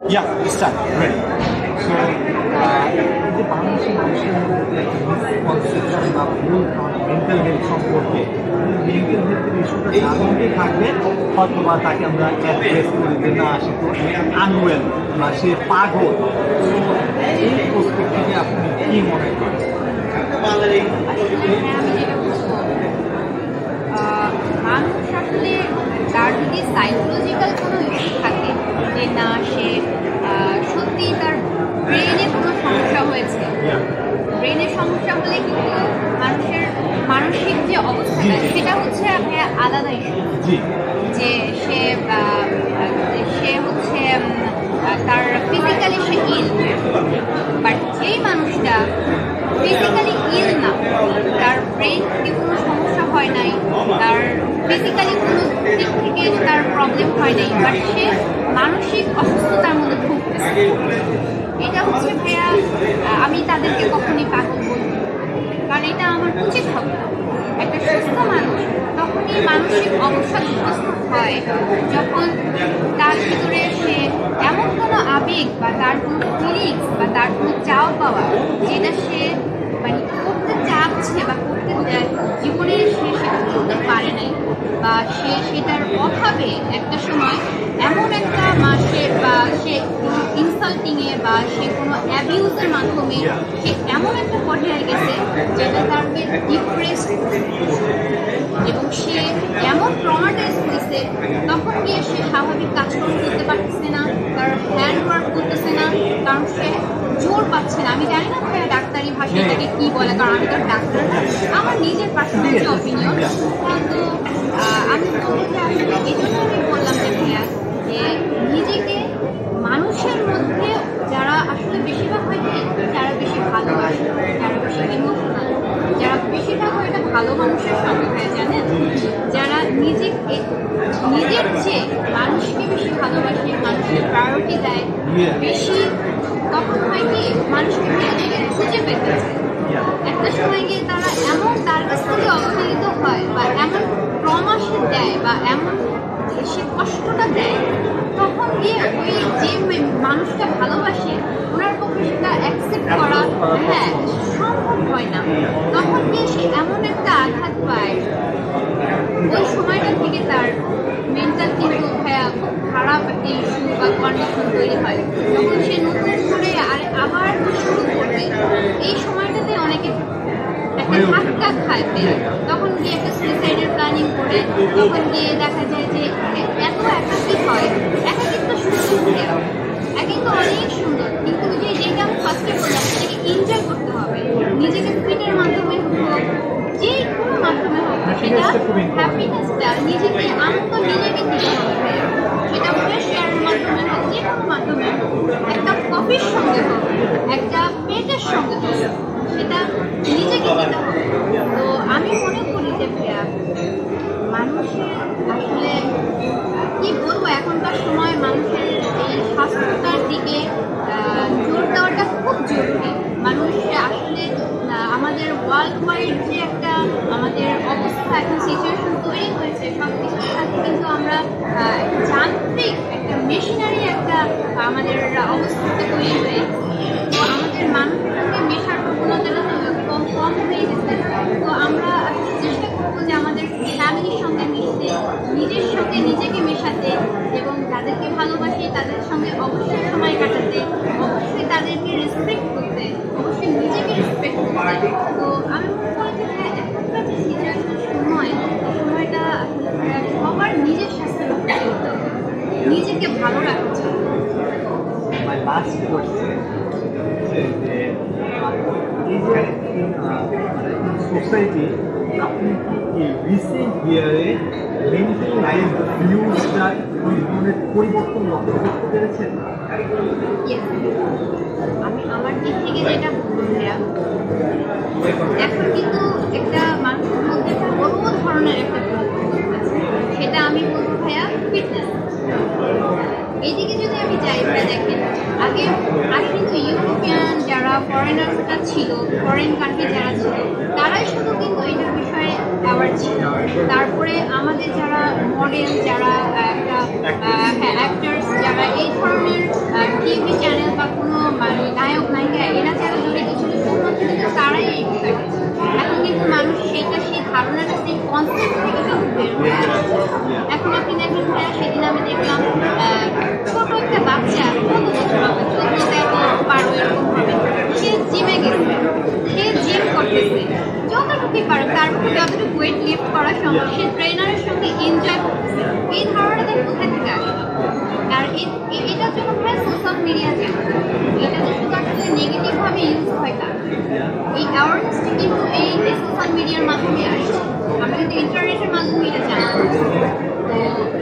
Yeah, start. Ready. So, যে বাংলাদেশের মানুষের মধ্যে একটা মিসকনসেপশন বা ভুল মেন্টাল হেলথ সম্পর্কে মেন্টাল হেলথের ইস্যুটা যার মধ্যে থাকবে হয়তো বা তাকে আমরা অ্যাড্রেস করি যে না সে তো আনওয়েল বা সে পাগল। এই প্রস্পেক্টিভে আপনি কি মনে করেন? মানুষ আসলে তার যদি সাইকোলজিক্যাল কোনো ইস্যু থাকে যে না সে সত্যি তার ব্রেনে কোনো সমস্যা হয়েছে, ব্রেনের সমস্যা হলে কিন্তু মানুষের মানসিক যে অবস্থাটা সেটা হচ্ছে আলাদা ইস্যু। যে সে হচ্ছে তার ফিজিক্যালি সে ইল, বাট যেই মানুষটা ফিজিক্যালি ইল না, তার ব্রেন থেকে কোনো সমস্যা হয় নাই, তার ফিজিক্যালি কোনো দিক থেকে তার প্রবলেম হয় নাই, বাট সে মানসিক অসুস্থতার মধ্যে ভুগতেছে, এটা হচ্ছে ভাইয়া আমি তাদেরকে কখনই পাগল বলবো, কারণ এটা আমার উচিত হবে না। একটা সুস্থ মানুষ তখনই মানসিক অবসাদগ্রস্ত হয় যখন তার ভিতরে সে এমন কোনো আবেগ বা তার কোনো ফিলিংস বা তার কোনো চাওয়া পাওয়া যেটা সে মানে করতে চাচ্ছে বা করতে জীবনে সে সেটা করতে পারে নাই, বা সে সেটার অভাবে একটা সময় এমন একটা মাসে বা সে কোনো ইনসাল্টিংয়ে বা সে কোনো অ্যাবিউজের মাধ্যমে সে এমন একটা পর্যায়ে গেছে যেটা তাকে ডিপ্রেস এবং সে এমন ট্রমাটাইজ হয়েছে তখন গিয়ে সে স্বাভাবিক কাজকর্ম করতে পারতেছে না, তার হ্যান্ড ওয়ার্ক করতেছে না, কারণ সে জোর পাচ্ছে না। আমি জানি না ভাইয়া ডাক্তারি ভাষায় এটাকে কী বলে, কারণ আমি তো ডাক্তার না, আমার নিজের পার্সোনাল যে অপিনিয়ন। কিন্তু আমি বলতে আসলে এই জন্য আমি বললাম যে ভাইয়া যে নিজেকে মানুষের মধ্যে যারা আসলে বেশিরভাগ হয় কি যারা বেশি ভালোবাসে, যারা বেশি ইমোশনাল, যারা বেশিরভাগ হয় এটা ভালো মানুষের সঙ্গে হয় জানেন, যারা নিজের চেয়ে মানুষকে বেশি ভালোবাসে, মানুষের প্রায়োরিটি দেয় বেশি, তখন হয় কি মানুষকে নিজেকে খুঁজে পেতে চায়। একটা সময় গিয়ে তারা এমন তার কাছ থেকে অবহেলিত হয় বা এমন ট্রমা সে দেয় বা এমন সে কষ্টটা দেয়, তখন গিয়ে ওই যে মানুষটা ভালোবাসে ওনার পক্ষে সেটা অ্যাকসেপ্ট করা সম্ভব হয় না। তখন গিয়ে সে এমন একটা আঘাত পায়, ওই সময়টা থেকে তার মেন্টাল কিন্তু খুব খারাপ একটা ইস্যু বা কন্ডিশন তৈরি হয়। যখন সে নতুন করে আবার শুরু করবে, এই সময়টাতে অনেকে একটা ধাক্কা খায়, তখন গিয়ে একটা সুইসাইডের প্ল্যানিং করে, তখন গিয়ে দেখা যায় যে এত একাকী হয়। একাকিত্ব সুন্দর, একাকিত্ব অনেক সুন্দর, কিন্তু যেটা আমি ফার্স্টে বললাম সেটাকে এনজয় করতে হবে, নিজেকে ফিটের মাধ্যমে হোক, যে কোনো মাধ্যমে হোক, সেটা হ্যাপিনেসটা নিজেকে আনন্দ নিজেকে দিতে হবে। সেটা ফ্রেশ এয়ারের মাধ্যমে হোক, যে কোনো মাধ্যমে হোক, একটা কফির সঙ্গে হোক, একটা পেটের সঙ্গে হোক, সেটা নিজেকে দিতে হবে। তো আমি মনে করি যে মানুষের আসলে কি বলবো, এখনকার সময় মানুষের এই স্বাস্থ্যটার দিকে জোর দেওয়াটা খুব জরুরি। মানুষ আসলে আমাদের ওয়ার্ল্ড ওয়াইড যে একটা আমাদের অবস্থা এখন সিচুয়েশন তৈরি হয়েছে, সব কিছুর সাথে কিন্তু আমরা যান্ত্রিক একটা মেশিনারি একটা আমাদের অবস্থাতে তৈরি হয়ে, তো আমাদের মানুষের সঙ্গে মেশার প্রবণতাটা কম হয়ে গেছে। তো আমরা চেষ্টা করবো যে আমাদের ফ্যামিলির সঙ্গে মিশতে, নিজের সঙ্গে নিজেকে মেশাতে, এবং যাদেরকে ভালোবাসি তাদের সঙ্গে অবশ্যই সময় কাটাতে, অবশ্যই তাদেরকে রেসপেক্ট করতে, অবশ্যই নিজেকে রেসপেক্ট করতে। তো আমি মনে করি যে এখনকার যে সিচুয়েশন সময়টা সবার নিজের স্বাস্থ্যের উপর চলতে হবে, নিজেকে ভালো রাখতে হবে। My last question is society আপনি কি রিসেন্ট ইয়ারে মেন্টাল লাইফ ভিউজটা জীবনের পরিবর্তন লক্ষ্য করতে পেরেছেন? আমি আমার দিক থেকে যেটা বলবো ভাইয়া, এখন কিন্তু একটা মানুষের মধ্যে বড় ধরনের একটা পরিবর্তন আছে, সেটা আমি বলবো ভাইয়া ফিটনেস। এইদিকে যদি আমি যাই ভাইয়া, দেখেন আগে কিন্তু ইউরোপিয়ান যারা ফরেনার্সটা ছিল, ফরেন কান্ট্রি যারা ছিল, তারাই শুধু কিন্তু এটার বিষয়ে অ্যাওয়ার ছিল। তারপরে আমাদের যারা মডেল, যারা একটা অ্যাক্টার্স, যারা এই ধরনের ওয়েট লিফট করা সম্ভব, সে ট্রেনারের সঙ্গে এনজয় করতেছে, এই ধারণাটা কোথায় থেকে আসলো? আর এটার জন্য প্রায় সোশ্যাল মিডিয়া যায়, এটা যে শুধু আসলে নেগেটিভভাবে ইউজ হয় তা, এই অ্যাওয়ারনেসটা কিন্তু এই সোশ্যাল মিডিয়ার মাধ্যমে আসে, আমরা কিন্তু ইন্টারনেটের মাধ্যমে এটা জানতে পারি। তো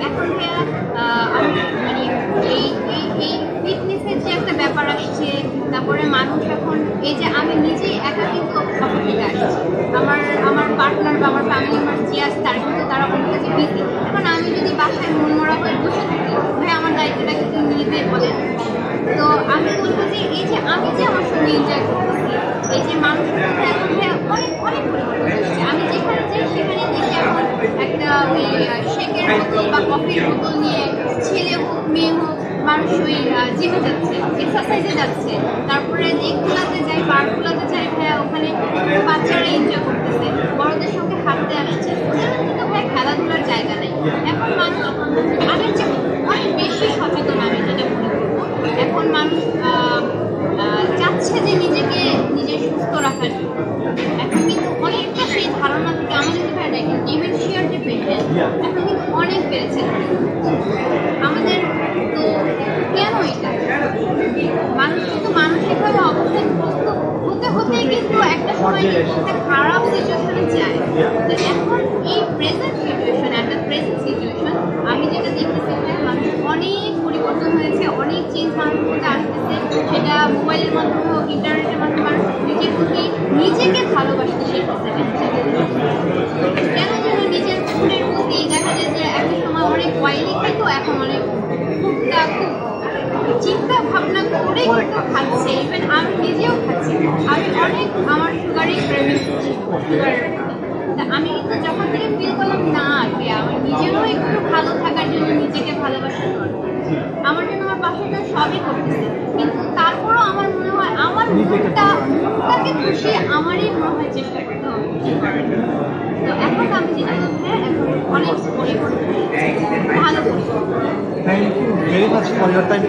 এখন ভাইয়া আমি মানে এই ফিটনেসের যে একটা ব্যাপার আসছে, তারপরে মানুষ এখন এই যে আমি নিজেই একা কিন্তু শহর থেকে আসছি, আমার পার্টনার বা আমার ফ্যামিলি মেম্বার যে আছে তার কিন্তু তারা অন্য কাছে বিজি, এখন আমি যদি বাসায় মনমরা হয়ে বসে থাকি, ভাই আমার দায়িত্বটা কিন্তু নিতে বলে। তো আমি বলবো যে এই যে আমি যে আমার সঙ্গে এনজয় করতেছি, এই যে মানুষের মধ্যে এখন অনেক অনেক পরিবর্তন হচ্ছে, আমি যেখানে যাই সেখানে দেখি এখন একটা ওই শেকের বোতল বা কফির বোতল নিয়ে ছেলে হোক মেয়ে হোক মানুষ ওই জিমে যাচ্ছে, এক্সারসাইজে যাচ্ছে, তারপরে লেকগুলোতে যাই, পার্কগুলোতে যাই, ভাইয়া ওখানে বাচ্চারা এনজয় করতেছে, বড়দের সঙ্গে হাঁটতে আসছে, ওদের কিন্তু ভাইয়া খেলাধুলার জায়গা নেই। এখন মানুষ আগের চেয়ে অনেক বেশি সচেতন, আমি যেটা মনে করবো এখন মানুষ চাচ্ছে যে নিজে সুস্থ রাখার জন্য। এখন কিন্তু অনেকটা সেই ধারণা থেকে আমাদের যে ভাইয়া দেখেন ডিমেনশিয়ার যে পেশেন্ট এখন কিন্তু অনেক বেড়েছে আমাদের। তো কেন এটা? মানুষ কিন্তু মানসিকভাবে অবসাদগ্রস্ত হতে হতে কিন্তু একটা সময় একটা খারাপ সিচুয়েশনে যায়। তো এখন এই প্রেজেন্ট সিচুয়েশন, একটা প্রেজেন্ট সিচুয়েশন আমি যেটা দেখতেছি মানুষ অনেক পরিবর্তন হয়েছে, অনেক চেঞ্জ মানুষের মধ্যে আসতেছে, সেটা মোবাইলের মাধ্যমে হোক, ইন্টারনেটের মাধ্যমে মানুষ নিজের প্রতি নিজেকে ভালোবাসতে শিখতেছে। কেন যেন নিজের ফুডের প্রতি দেখা যায় যে একটা সময় অনেক অয়েলি খাইতো, এখন অনেক ফুডটা খুব চিন্তা ভাবনা করে কিন্তু খাচ্ছে, ইভেন আমি নিজেও খাচ্ছি, আমি অনেক আমার সুগারের ক্রেভিং সুগারের। আমি কিন্তু যখন থেকে ফিল করলাম না আমার নিজেরও একটু ভালো থাকার জন্য নিজেকে ভালোবাসা দরকার, আমার জন্য আমার পাশেটা সবই করতেছে, কিন্তু তারপরও আমার মনে হয় আমার মুখটাকে খুশি আমারই মনে হয় চেষ্টা করতে হবে। তো এখন আমি যেটা বলতে এখন অনেক পরিবর্তন, ভালো পরিবর্তন। Thank you very much for your time.